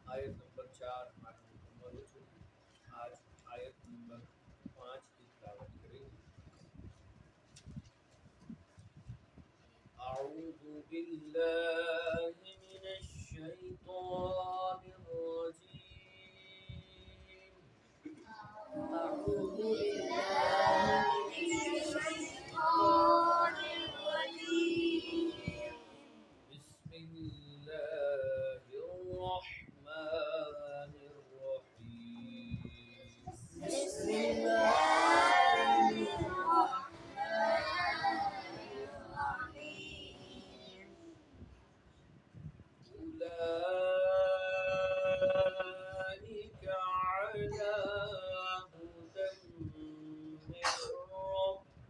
آیت نمبر 4 ہماری مکمل ہو چکی. آج آیت نمبر 5 کی تلاوت کریں گے. اعوذ باللہ من الشیطان الرجیم. اعوذ باللہ من الشیطان الرجیم. بسم اللہ الرحمن الرحیم. بسم اللہ الرحمن الرحیم. اولئک علی هدی من ربهم.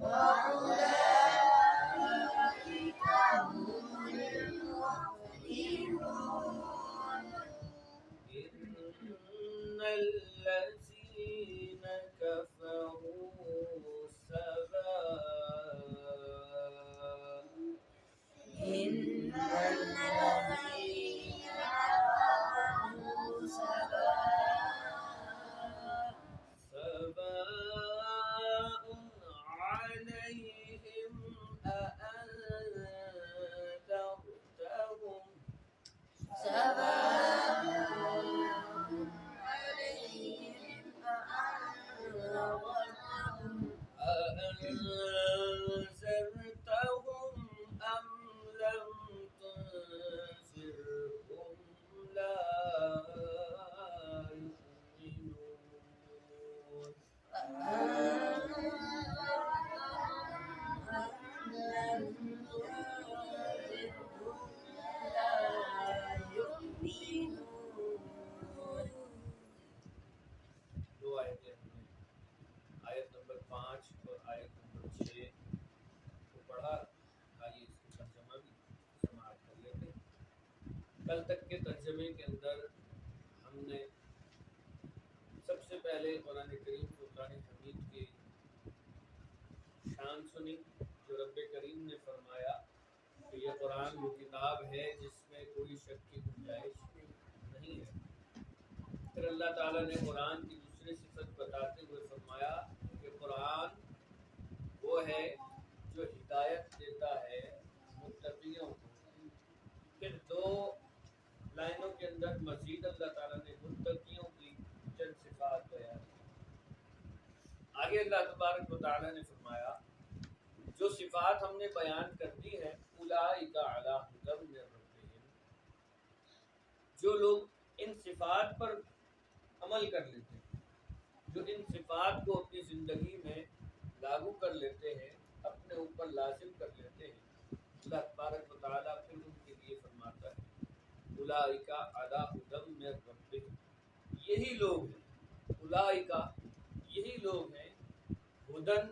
وأولئك هم المفلحون. إن الذين كفروا سواء سواء عليهم أأنذرتهم أم لم تنذرهم لا يؤمنون. دو آیتیں ہم نے آیت نمبر 5 اور آیت نمبر 6 کو پڑھا. آئیے اس کا ترجمہ بھی سماعت کر لیتے ہیں. کل تک کے ترجمے کے اندر ہم نے سب سے پہلے قرآن کریم فرقان حمید کی شان سنی، جو رب کریم نے فرمایا کہ یہ قرآن وہ کتاب ہے جس میں کوئی شک کی گنجائش نہیں ہے. پھر اللہ تعالیٰ نے قرآن کی دوسری صفت بتاتے ہوئے فرمایا کہ قرآن وہ ہے جو ہدایت دیتا ہے متقیوں کو. پھر دو لائنوں کے اندر مزید اللہ تعالیٰ نے متقیوں کی چند صفات بیان کی. آگے اللہ تبارک و تعالیٰ نے فرمایا جو صفات ہم نے بیان کر دی ہیں، اولئک علی ھدی من ربہم، جو لوگ ان صفات پر عمل کر لیتے ہیں، جو ان صفات کو اپنی زندگی میں لاگو کر لیتے ہیں، اپنے اوپر لازم کر لیتے ہیں، اللہ تبارک و تعالیٰ پھر ان کے لیے فرماتا ہے اولئک علی ھدی من ربہم. یہی لوگ ہیں، اولئک یہی لوگ ہیں، ہدن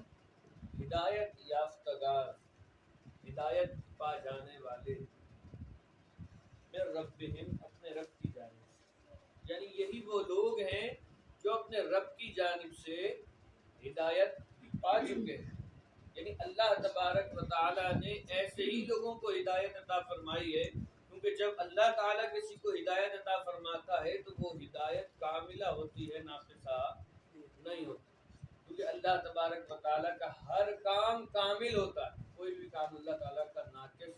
ہدایت یافتگار، ہدایت پا جانے والے، من ربہم اپنے رب کی جانب سے. یعنی یہی وہ لوگ ہیں جو اپنے رب کی جانب سے ہدایت پا چکے ہیں. یعنی اللہ تبارک و تعالیٰ نے ایسے ہی لوگوں کو ہدایت عطا فرمائی ہے، کیونکہ جب اللہ تعالیٰ کسی کو ہدایت عطا فرماتا ہے تو وہ ہدایت کاملہ ہوتی ہے، ناقصہ نہیں ہوتی. کیونکہ اللہ تبارک و تعالیٰ کا ہر کام کامل ہوتا ہے، کوئی بھی کام اللہ تعالیٰ کا ناقص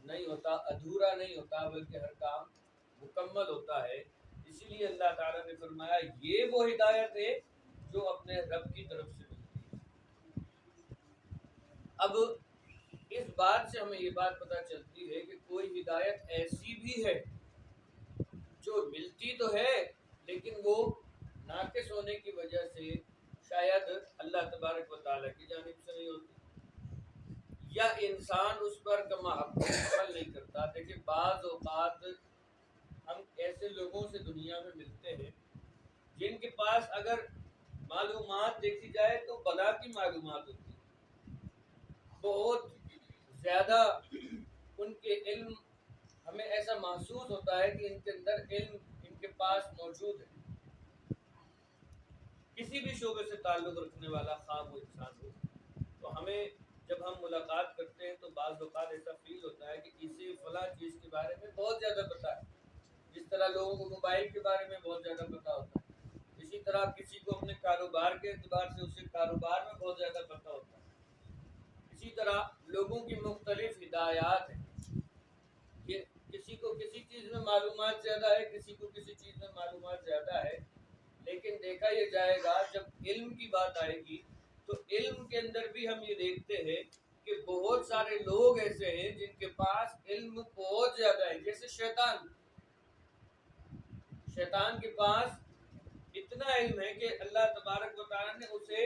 نہیں ہوتا، ادھورا نہیں ہوتا، بلکہ ہر کام مکمل ہوتا ہے. اسی لیے اللہ تعالیٰ نے فرمایا یہ وہ ہدایت ہے جو اپنے رب کی طرف سے ملتی ہے. اب اس بات سے ہمیں یہ بات پتہ چلتی ہے کہ کوئی ہدایت ایسی بھی ہے جو ملتی تو ہے لیکن وہ ناقص ہونے کی وجہ سے شاید اللہ تبارک و تعالیٰ کی جانب سے نہیں ہوتی، یا انسان اس پر کما حق عمل نہیں کرتا. دیکھیں بعض اوقات ہم ایسے لوگوں سے دنیا میں ملتے ہیں جن کے پاس اگر معلومات دیکھی جائے تو بلا کی معلومات ہوتی ہے، بہت زیادہ ان کے علم، ہمیں ایسا محسوس ہوتا ہے کہ ان کے اندر علم ان کے پاس موجود ہے. کسی بھی شعبے سے تعلق رکھنے والا خواہ وہ انسان ہو، تو ہمیں جب ہم ملاقات کرتے ہیں تو بعض اوقات ایسا فیل ہوتا ہے کہ کسی فلاں چیز کے بارے میں بہت زیادہ پتہ ہے. جس طرح لوگوں کو موبائل کے بارے میں بہت زیادہ پتہ ہوتا ہے، اسی طرح کسی کو اپنے کاروبار کے اعتبار سے اسے کاروبار میں بہت زیادہ پتہ ہوتا ہے. اسی طرح لوگوں کی مختلف ہدایات ہیں، کہ کسی کو کسی چیز میں معلومات زیادہ ہے، کسی کو کسی چیز میں معلومات زیادہ ہے. لیکن دیکھا یہ جائے گا جب علم کی بات آئے گی تو علم کے اندر بھی ہم یہ دیکھتے ہیں کہ بہت سارے لوگ ایسے ہیں جن کے پاس علم بہت زیادہ ہے. جیسے شیطان کے پاس اتنا علم ہے کہ اللہ تبارک و تعالیٰ نے اسے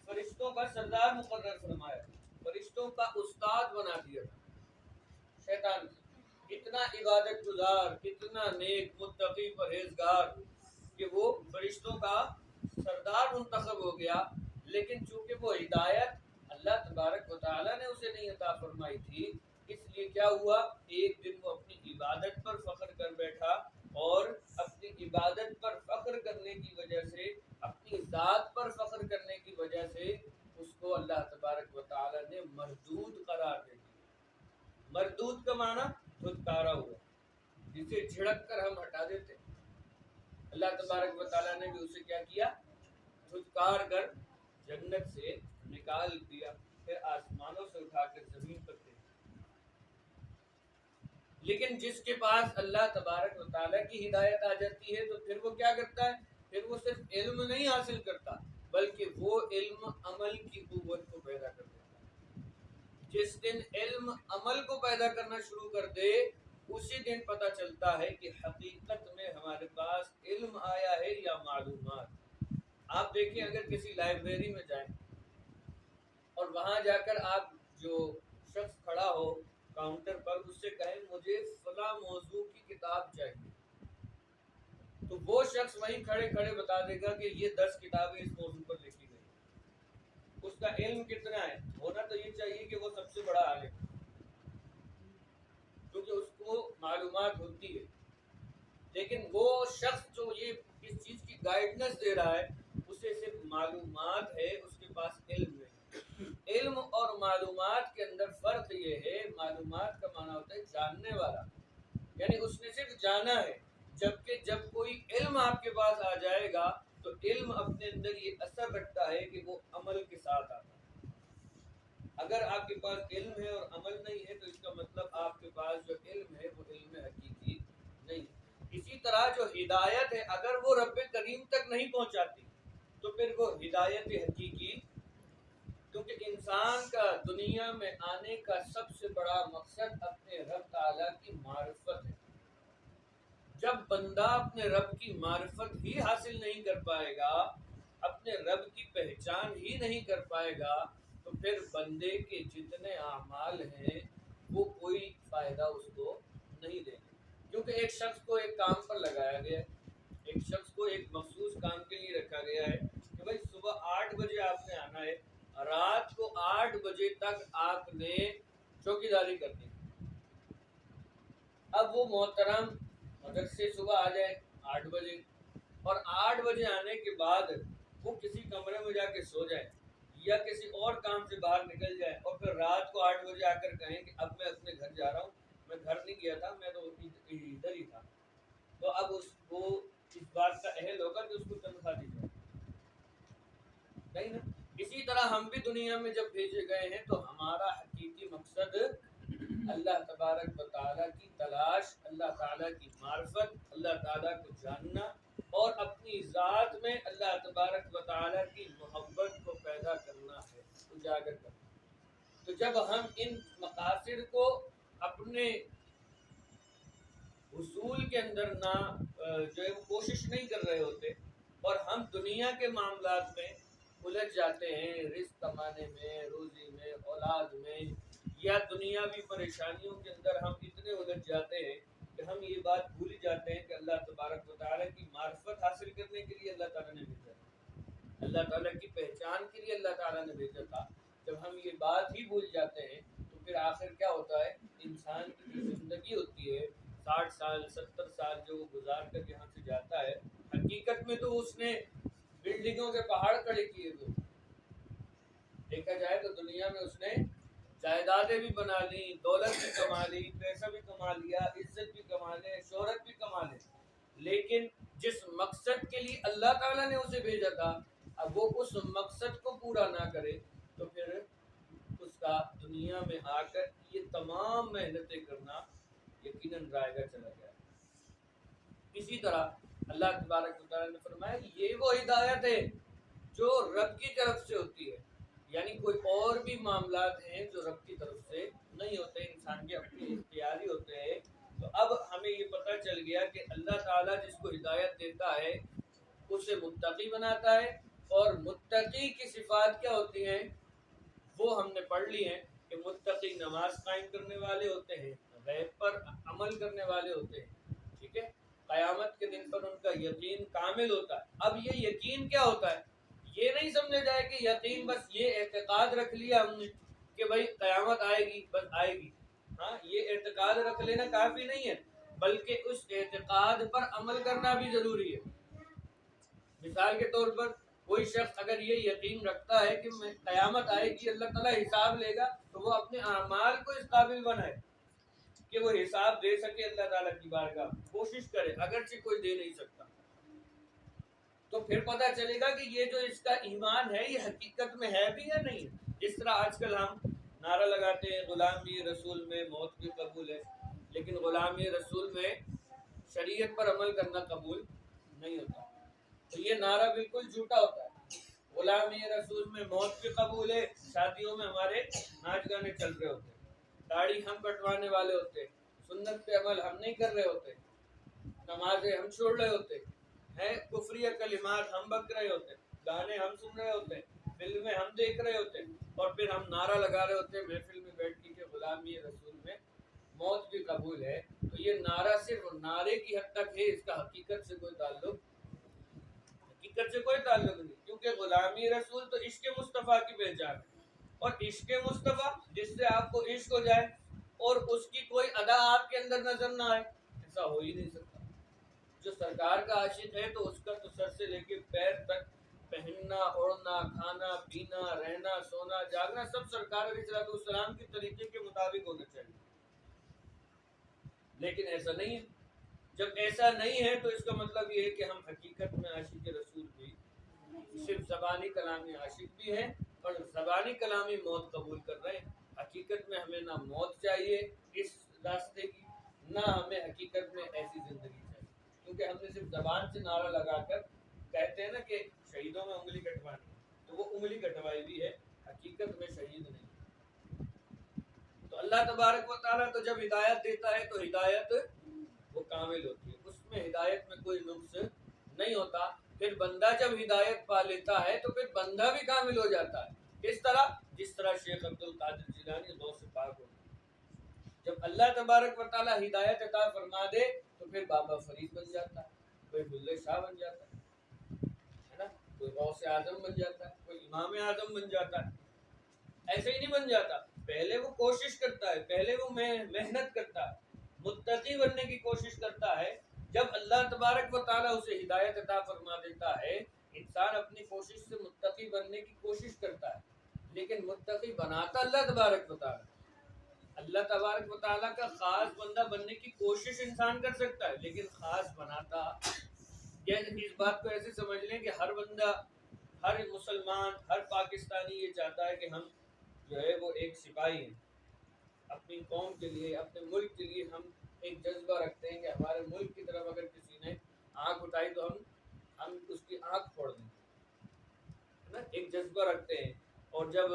فرشتوں کا سردار مقرر فرمایا، فرشتوں کا استاد بنا دیا تھا. شیطان اتنا عبادت گزار، اتنا نیک، متقی، پرہیزگار کہ وہ فرشتوں کا سردار منتخب ہو گیا. لیکن چونکہ وہ ہدایت اللہ تبارک و تعالیٰ نے اسے نہیں عطا فرمائی تھی، اس لیے کیا ہوا، ایک دن وہ اپنی عبادت پر فخر کر بیٹھا، اور اپنی عبادت پر فخر کرنے کی وجہ سے، اپنی ذات پر فخر کرنے کی وجہ سے اس کو اللہ تبارک و تعالیٰ نے مردود قرار دے دیا. مردود کا معنی دھتکارا ہوا، جسے جھڑک کر ہم ہٹا دیتے. اللہ تبارک و تعالیٰ نے بھی اسے کیا کیا، دھتکار کر جنت سے نکال دیا، پھر آسمانوں سے اٹھا کر زمین پر دے دیا. لیکن جس کے پاس اللہ تبارک و تعالیٰ کی ہدایت آ جاتی ہے تو پھر وہ کیا کرتا ہے، پھر وہ صرف علم نہیں حاصل کرتا بلکہ وہ علم عمل کی قوت کو پیدا کر دیتا ہے. جس دن علم عمل کو پیدا کرنا شروع کر دے اسی دن پتہ چلتا ہے کہ حقیقت میں ہمارے پاس علم آیا ہے یا معلومات. آپ دیکھیں اگر کسی لائبریری میں جائیں اور وہاں جا کر آپ جو شخص کھڑا ہو کاؤنٹر پر اس سے کہیں مجھے فلاں موضوع کی کتاب چاہیے، تو وہ شخص وہیں کھڑے کھڑے بتا دے گا کہ یہ 10 کتابیں اس موضوع پر لکھی گئی. اس کا علم کتنا ہے، ہونا تو یہ چاہیے کہ وہ سب سے بڑا عالم، کیونکہ اس کو معلومات ہوتی ہے. لیکن وہ شخص جو یہ اس چیز کی گائیڈنس دے رہا ہے اسے صرف معلومات ہے، اس کے پاس علم نہیں. علم اور معلومات کے اندر فرق یہ ہے، معلومات کا معنی ہوتا ہے جاننے والا، یعنی اس نے صرف جانا ہے. جبکہ جب کوئی علم آپ کے پاس آ جائے گا تو علم اپنے اندر یہ اثر رکھتا ہے کہ وہ عمل کے ساتھ آتا ہے. اگر آپ کے پاس علم ہے اور عمل نہیں ہے تو اس کا مطلب آپ کے پاس جو علم ہے وہ علم حقیقی نہیں. اسی طرح جو ہدایت ہے اگر وہ رب کریم تک نہیں پہنچاتی تو پھر وہ ہدایت حقیقی، کیونکہ انسان کا دنیا میں آنے کا سب سے بڑا مقصد اپنے رب تعالیٰ کی معرفت ہے. جب بندہ اپنے رب کی معرفت ہی حاصل نہیں کر پائے گا، اپنے رب کی پہچان ہی نہیں کر پائے گا تو پھر بندے کے جتنے اعمال ہیں وہ کوئی فائدہ اس کو نہیں دیں گے. کیونکہ ایک شخص کو ایک کام پر لگایا گیا ہے، ایک شخص کو ایک مخصوص کام کے لیے رکھا گیا ہے کہ بھائی صبح 8 بجے آپ نے آنا ہے، رات کو 8 بجے تک آپ نے چوکیداری کرنی. اب وہ محترم اگر سے صبح آ جائے 8 بجے اور 8 بجے آنے کے بعد وہ کسی کمرے میں جا کے سو جائیں یا کسی اور کام سے باہر نکل جائیں اور پھر رات کو 8 بجے آ کر کہیں کہ اب میں اپنے گھر جا رہا ہوں، میں گھر نہیں گیا تھا، میں تو ادھر ہی تھا، تو اب اس کو اس بات کا اہل ہوگا کہ اس کو تنخواہ دی جائے؟ نہیں نا۔ اسی طرح ہم بھی دنیا میں جب بھیجے گئے ہیں تو ہمارا حقیقی مقصد اللہ تبارک و تعالیٰ کی تلاش، اللہ تعالیٰ کی معرفت، اللہ تعالیٰ کو جاننا اور اپنی ذات میں اللہ تبارک و تعالیٰ کی محبت کو پیدا کرنا ہے، اجاگر کرنا۔ تو جب ہم ان مقاصد کو اپنے حصول کے اندر نہ جو ہے وہ کوشش نہیں کر رہے ہوتے اور ہم دنیا کے معاملات میں الجھ جاتے ہیں، رزق کمانے میں، روزی میں، اولاد میں، یا دنیاوی پریشانیوں کے اندر ہم اتنے الجھ جاتے ہیں کہ ہم یہ بات بھول جاتے ہیں کہ اللہ تبارک و تعالیٰ کی معرفت حاصل کرنے کے لیے اللہ تعالیٰ نے بھیجا تھا، اللہ تعالیٰ کی پہچان کے لیے اللہ تعالیٰ نے بھیجا تھا۔ جب ہم یہ بات ہی بھول جاتے ہیں تو پھر آخر کیا ہوتا ہے؟ انسان کی جو زندگی ہوتی ہے 60 سال 70 سال جو وہ گزار کر یہاں سے جاتا ہے، حقیقت میں تو اس نے بلڈنگوں کے پہاڑ کھڑے کیے ہوئے، دیکھا جائے تو دنیا میں اس نے جائیدادیں بھی بنا لی، دولت بھی کما لی، پیسہ بھی کما لیا، عزت بھی کما لے، شہرت بھی کما لے، لیکن جس مقصد کے لیے اللہ تعالیٰ نے اسے بھیجا تھا اب وہ اس مقصد کو پورا نہ کرے تو پھر اس کا دنیا میں آ کر یہ تمام محنتیں کرنا یقیناً رائے گا چلا گیا۔ اسی طرح اللہ تبارک و تعالیٰ نے فرمایا یہ وہ ہدایت ہے جو رب کی طرف سے ہوتی ہے، یعنی کوئی اور بھی معاملات ہیں جو رب کی طرف سے نہیں ہوتے، انسان کے اپنے اختیاری ہوتے ہیں۔ تو اب ہمیں یہ پتہ چل گیا کہ اللہ تعالیٰ جس کو ہدایت دیتا ہے اسے متقی بناتا ہے، اور متقی کی صفات کیا ہوتی ہیں وہ ہم نے پڑھ لی ہیں کہ متقی نماز قائم کرنے والے ہوتے ہیں، غیب پر عمل کرنے والے ہوتے ہیں، ٹھیک ہے، قیامت کے دن پر ان کا یقین کامل ہوتا ہے۔ اب یہ یقین کیا ہوتا ہے؟ یہ نہیں سمجھا جائے کہ یقین بس یہ اعتقاد رکھ لیا ہم نے کہ بھائی قیامت آئے گی، بس آئے گی، ہاں یہ اعتقاد رکھ لینا کافی نہیں ہے، بلکہ اس اعتقاد پر عمل کرنا بھی ضروری ہے۔ مثال کے طور پر کوئی شخص اگر یہ یقین رکھتا ہے کہ میں قیامت آئے گی، اللہ تعالیٰ حساب لے گا، تو وہ اپنے اعمال کو اس قابل بنائے کہ وہ حساب دے سکے اللہ تعالیٰ کی بارگاہ، کوشش کرے، اگرچہ کوئی دے نہیں سکتا، تو پھر پتہ چلے گا کہ یہ جو اس کا ایمان ہے یہ حقیقت میں ہے بھی یا نہیں ہے۔ جس طرح آج کل ہم نعرہ لگاتے ہیں غلامی رسول میں موت بھی قبول ہے، لیکن غلامی رسول میں شریعت پر عمل کرنا قبول نہیں ہوتا، تو یہ نعرہ بالکل جھوٹا ہوتا ہے۔ غلامی رسول میں موت بھی قبول ہے، شادیوں میں ہمارے ناچ گانے چل رہے ہوتے ہیں، داڑھی ہم کٹوانے والے ہوتے ہیں، سنت پہ عمل ہم نہیں کر رہے ہوتے، نمازیں ہم چھوڑ رہے ہوتے ہیں، کفریہ کلمات ہم بک رہے ہوتے ہیں، گانے ہم سن رہے ہوتے ہیں، فلمیں ہم دیکھ رہے ہوتے ہیں، اور پھر ہم نعرہ لگا رہے ہوتے ہیں محفل میں بیٹھ کے کہ غلامی رسول میں موت بھی قبول ہے۔ تو یہ نعرہ صرف نعرے کی حد تک ہے، اس کا حقیقت سے کوئی تعلق نہیں، کیونکہ غلامی رسول تو عشق مصطفیٰ کی پہچان ہے، اور عشق مصطفیٰ جس سے آپ کو عشق ہو جائے اور اس کی کوئی ادا آپ کے اندر نظر نہ آئے، ایسا ہو ہی نہیں سکتا۔ جو سرکار کا عاشق ہے تو اس کا تو سر سے لے کے پیر تک پہننا، اوڑھنا، کھانا پینا، رہنا، سونا، جاگنا سب سرکار علیہ السلام کے طریقے کے مطابق ہونا چاہیے، لیکن ایسا نہیں ہے۔ جب ایسا نہیں ہے تو اس کا مطلب یہ ہے کہ ہم حقیقت میں عاشق رسول بھی صرف زبانی کلامی عاشق بھی ہیں، اور زبانی کلامی موت قبول کر رہے ہیں، حقیقت میں ہمیں نہ موت چاہیے اس راستے کی، نہ ہمیں حقیقت میں ایسی زندگی چاہیے، کیونکہ ہم نے صرف زبان سے نعرہ لگا کر کہتے ہیں نا کہ شہیدوں میں انگلی کٹوانی، تو وہ انگلی کٹوائی بھی ہے، حقیقت میں شہید نہیں۔ تو اللہ تبارک و تعالیٰ تو جب ہدایت دیتا ہے تو ہدایت وہ کامل ہوتی ہے، اس میں ہدایت میں کوئی نقص نہیں ہوتا۔ پھر بندہ جب ہدایت پا لیتا ہے تو پھر بندہ بھی کامل ہو جاتا ہے، کس طرح؟ جس طرح شیخ عبد القادر جیلانی غوث پاک ہو، جب اللہ تبارک و تعالیٰ ہدایت عطا فرما دے تو پھر بابا فرید بن جاتا ہے، کوئی بلے شاہ بن جاتا ہے نا، کوئی غوث اعظم بن جاتا ہے، کوئی امام اعظم بن جاتا ہے۔ ایسے ہی نہیں بن جاتا، پہلے وہ کوشش کرتا ہے، پہلے وہ محنت کرتا ہے، متقی بننے کی کوشش کرتا ہے۔ جب اللہ تبارک و تعالیٰ اسے ہدایت عطا فرما دیتا ہے انسان اپنی کوشش سے متقی بننے کی کوشش کرتا ہے، لیکن متقی بناتا اللہ تبارک و تعالیٰ۔ اللہ تبارک و تعالیٰ کا خاص بندہ بننے کی کوشش انسان کر سکتا ہے، لیکن خاص بناتا، یعنی اس بات کو ایسے سمجھ لیں کہ ہر بندہ، ہر مسلمان، ہر پاکستانی یہ چاہتا ہے کہ ہم جو ہے وہ ایک سپاہی ہیں، اپنی قوم کے لیے، اپنے ملک کے لیے ہم ایک جذبہ رکھتے ہیں کہ ہمارے ملک کی طرف اگر کسی نے آنکھ اٹھائی تو ہم اس کی آنکھ پھوڑ دیں، ہے نا، ایک جذبہ رکھتے ہیں۔ اور جب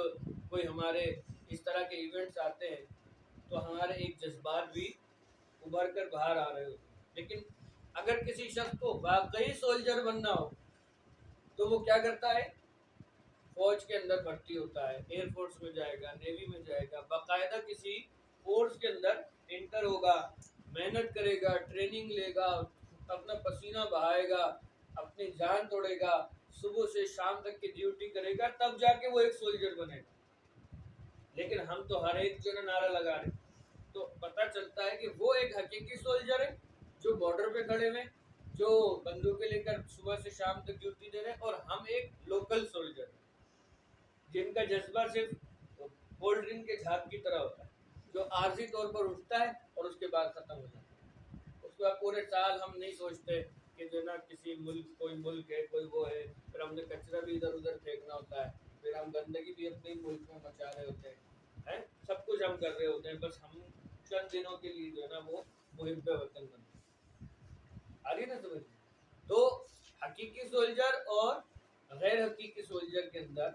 کوئی ہمارے اس طرح کے ایونٹس آتے ہیں تو ہمارے ایک جذبات بھی ابھر کر باہر آ رہے ہوتے ہیں۔ لیکن اگر کسی شخص کو واقعی سولجر بننا ہو تو وہ کیا کرتا ہے؟ فوج کے اندر بھرتی ہوتا ہے، ایئر فورس میں جائے گا، نیوی میں جائے گا، باقاعدہ کسی فورس کے اندر انٹر ہوگا، محنت کرے گا، ٹریننگ لے گا، اپنا پسینہ بہائے گا، اپنی جان توڑے گا، صبح سے شام تک کی ڈیوٹی کرے گا، تب جا کے وہ ایک سولجر بنے گا۔ لیکن ہم تو ہر ایک جو نعرہ لگا رہے، تو پتہ چلتا ہے کہ وہ ایک حقیقی سولجر ہے جو بارڈر پہ کھڑے ہوئے، جو بندوقیں لے کر صبح سے شام تک ڈیوٹی دے رہے ہیں، اور ہم ایک لوکل سولجر جن کا جذبہ صرف کولڈ ڈرنک کے جھاگ کی طرح ہوتا ہے، جو عارضی طور پر اٹھتا ہے اور اس کے بعد ختم ہو جاتا ہے۔ اس کے بعد پورے سال ہم نہیں سوچتے کہ جو نا کسی ملک، کوئی ملک ہے، کوئی وہ ہے، پھر ہم نے کچرا بھی ادھر ادھر پھینکنا ہوتا ہے، پھر ہم گندگی بھی اپنے ملک میں مچا رہے ہوتے ہیں، سب کچھ ہم کر رہے ہوتے ہیں، بس ہم چند دنوں کے لیے جو ہے نا وہ محب وطن بنتے ہیں۔ آ رہی نا سمجھ؟ تو حقیقی سولجر اور غیر حقیقی سولجر کے اندر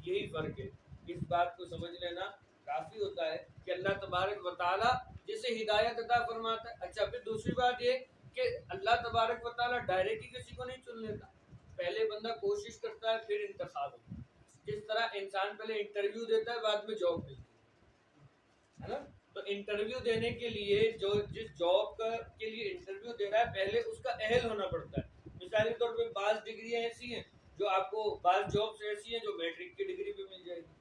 یہی فرق ہے۔ اس بات کو سمجھ لینا کافی ہوتا ہے کہ اللہ تبارک و تعالیٰ جسے ہدایت عطا فرماتا ہے۔ اچھا، پھر دوسری بات یہ کہ اللہ تبارک و تعالیٰ ڈائریکٹ ہی کسی کو نہیں چن لیتا، پہلے بندہ کوشش کرتا ہے پھر انتخاب ہوتا ہے۔ جس طرح انسان پہلے انٹرویو دیتا ہے بعد میں جاب ملتی ہے نا، تو انٹرویو دینے کے لیے جو جس جاب کے لیے انٹرویو دے رہا ہے پہلے اس کا اہل ہونا پڑتا ہے۔ مثالی طور پہ بعض ڈگریاں ایسی ہیں جو آپ کو، بعض جابس ایسی ہیں جو میٹرک کی ڈگری پہ مل جائے گی،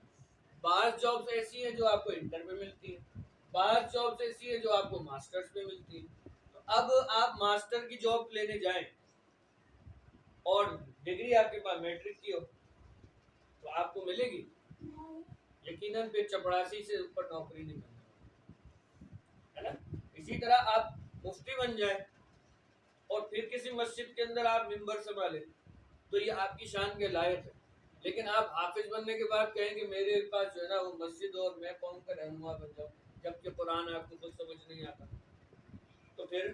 بعض جابس ایسی ہیں جو آپ کو انٹر پہ ملتی ہیں، بعض جابس ایسی ہیں جو آپ کو ماسٹرز پہ ملتی ہیں۔ تو اب آپ ماسٹر کی جاب لینے جائیں اور ڈگری آپ کے پاس میٹرک کی ہو تو آپ کو ملے گی؟ یقیناً پھر چپڑاسی سے اوپر نوکری نہیں ملے، ہے نا۔ اسی طرح آپ مفتی بن جائیں اور پھر کسی مسجد کے اندر آپ ممبر سنبھالیں تو یہ آپ کی شان کے لائق ہے، لیکن آپ حافظ بننے کے بعد کہیں کہ میرے پاس جو ہے نا وہ مسجد اور میں قوم کا رہنما بن جاؤں، جبکہ قرآن آپ کو کچھ سمجھ نہیں آتا، تو پھر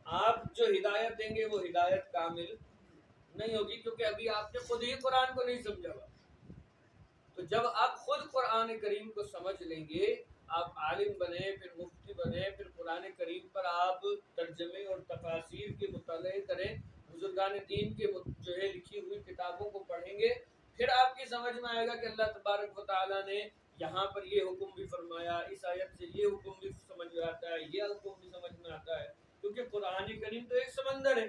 آپ جو ہدایت دیں گے وہ ہدایت کامل نہیں ہوگی، کیونکہ ابھی آپ نے خود ہی قرآن کو نہیں سمجھا ہوا۔ تو جب آپ خود قرآن کریم کو سمجھ لیں گے، آپ عالم بنے، پھر مفتی بنے، پھر قرآن کریم پر آپ ترجمے اور تفاسیر کے مطالعے کریں، بزرگان دین کے جو ہے لکھی ہوئی کتابوں کو پڑھیں گے، پھر آپ کی سمجھ میں آئے گا کہ اللہ تبارک و تعالیٰ نے یہاں پر یہ حکم بھی فرمایا، اس آیت سے یہ حکم بھی سمجھ میں آتا ہے، یہ حکم بھی سمجھ میں آتا ہے، کیونکہ قرآن کریم تو ایک سمندر ہے۔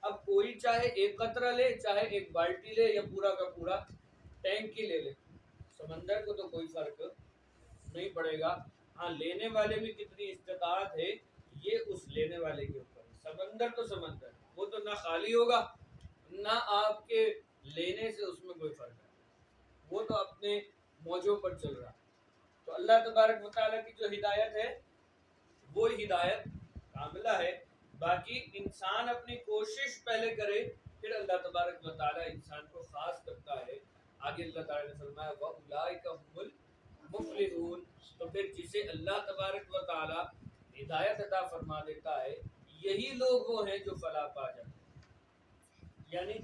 اب کوئی چاہے ایک قطرہ لے، چاہے ایک بالٹی لے، یا پورا کا پورا ٹینک ہی لے لے، سمندر کو تو کوئی فرق نہیں پڑے گا۔ ہاں، لینے والے میں کتنی استطاعت ہے یہ اس لینے والے کے اوپر ہے۔ سمندر تو سمندر، وہ تو نہ خالی ہوگا نہ آپ کے لینے سے اس میں کوئی فرق ہے، وہ تو اپنے موجوں پر چل رہا ہے۔ تو اللہ تبارک و تعالیٰ کی جو ہدایت ہے وہ ہدایت کاملہ ہے، باقی انسان اپنی کوشش پہلے کرے، پھر اللہ تبارک و تعالیٰ انسان کو خاص کرتا ہے۔ آگے اللہ تعالیٰ نے فرمایا وَأُولَٰئِکَ هُمُ الْمُفْلِحُونَ، تو پھر جسے اللہ تبارک و تعالیٰ ہدایت عطا فرما دیتا ہے یہی لوگ وہ ہیں جو فلاح پا جاتے ہیں۔ یعنی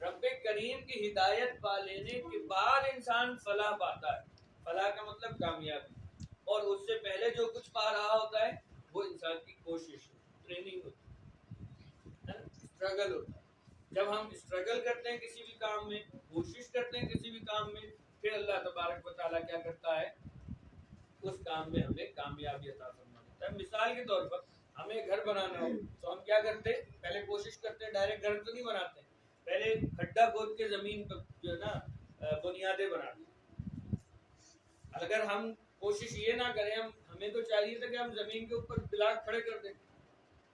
رب کریم کی ہدایت پا لینے کے بعد انسان فلاح پاتا ہے۔ فلاح کا مطلب کامیابی، اور اس سے پہلے جو کچھ پا رہا ہوتا ہے وہ انسان کی کوشش، ٹریننگ ہوتی ہے، اسٹرگل ہوتا ہے۔ جب ہم اسٹرگل کرتے ہیں کسی بھی کام میں، کوشش کرتے ہیں کسی بھی کام میں، پھر اللہ تبارک و تعالیٰ کیا کرتا ہے؟ اس کام میں ہمیں کامیابی عطا فرما دیتا ہے۔ مثال کے طور پر ہمیں گھر بنانا ہو تو ہم کیا کرتے ہیں؟ پہلے کوشش کرتے ہیں، ڈائریکٹ گھر تو نہیں بناتے، پہلے کھڈا کھود کے زمین پر جو ہے نا بنیادیں بناتے ہیں۔ اگر ہم کوشش یہ نہ کریں، ہمیں تو چاہیے تھا کہ ہم زمین کے اوپر بلاک کھڑے کر دیں،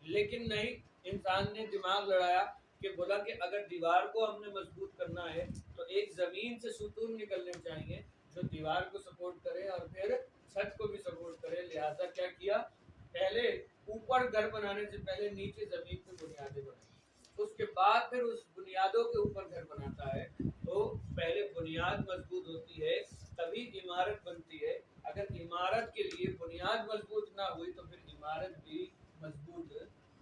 لیکن نہیں، انسان نے دماغ لڑایا، کہ بولا کہ اگر دیوار کو ہم نے مضبوط کرنا ہے تو ایک زمین سے ستون نکلنے چاہیے جو دیوار کو سپورٹ کرے اور پھر چھت کو بھی سپورٹ کرے. لہذا کیا کیا, پہلے اوپر گھر بنانے سے پہلے نیچے زمین پہ بنیادیں بنائی, اس کے بعد پھر اس بنیادوں کے اوپر گھر بناتا ہے. تو پہلے بنیاد مضبوط ہوتی ہے تبھی عمارت بنتی ہے. اگر عمارت کے لیے بنیاد مضبوط نہ ہوئی تو پھر عمارت بھی مضبوط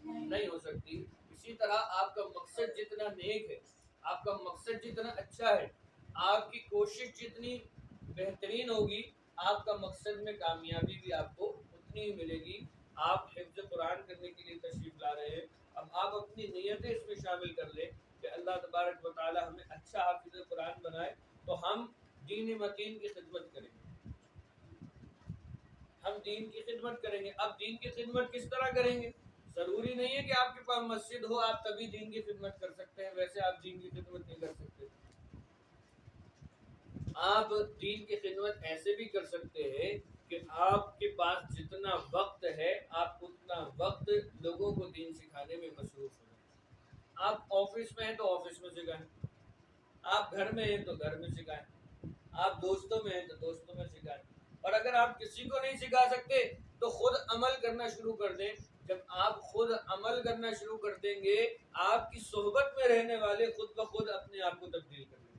نہیں ہو سکتی. اسی طرح آپ کا مقصد جتنا نیک ہے, آپ کا مقصد جتنا اچھا ہے, آپ کی کوشش جتنی بہترین ہوگی, آپ کا مقصد میں کامیابی بھی آپ کو اتنی ہی ملے گی. آپ حفظ قرآن کرنے کے لیے تشریف لا رہے ہیں, اب آپ اپنی نیتیں اس میں شامل کر لیں کہ اللہ تبارک و تعالی ہمیں اچھا حافظ قرآن بنائے تو ہم دین متین کی خدمت کریں گے, ہم دین کی خدمت کریں گے. اب دین کی خدمت کس طرح کریں گے؟ ضروری نہیں ہے کہ آپ کے پاس مسجد ہو آپ تبھی دین کی خدمت کر سکتے ہیں, ویسے آپ دین کی خدمت نہیں کر سکتے. آپ دین کی خدمت ایسے بھی کر سکتے ہیں کہ آپ کے پاس جتنا وقت ہے آپ اتنا وقت لوگوں کو دین سکھانے میں مصروف ہیں. آپ آفس میں ہیں تو آفس میں سکھائیں, آپ گھر میں ہیں تو گھر میں سکھائیں, آپ دوستوں میں ہیں تو دوستوں میں سکھائیں. اور اگر آپ کسی کو نہیں سکھا سکتے تو خود عمل کرنا شروع کر دیں. جب آپ خود عمل کرنا شروع کر دیں گے آپ کی صحبت میں رہنے والے خود بخود اپنے آپ کو تبدیل کر لیں گے,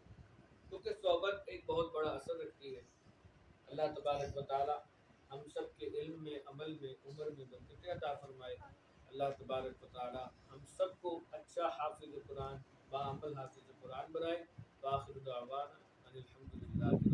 کیونکہ صحبت ایک بہت بڑا اثر رکھتی ہے. اللہ تبارک و تعالی ہم سب کے علم میں, عمل میں, عمر میں برکت عطا فرمائے. اللہ تبارک و تعالی ہم سب کو اچھا حافظ قرآن, با عمل حافظ قرآن بنائے. وآخر دعوانا ان الحمد للہ.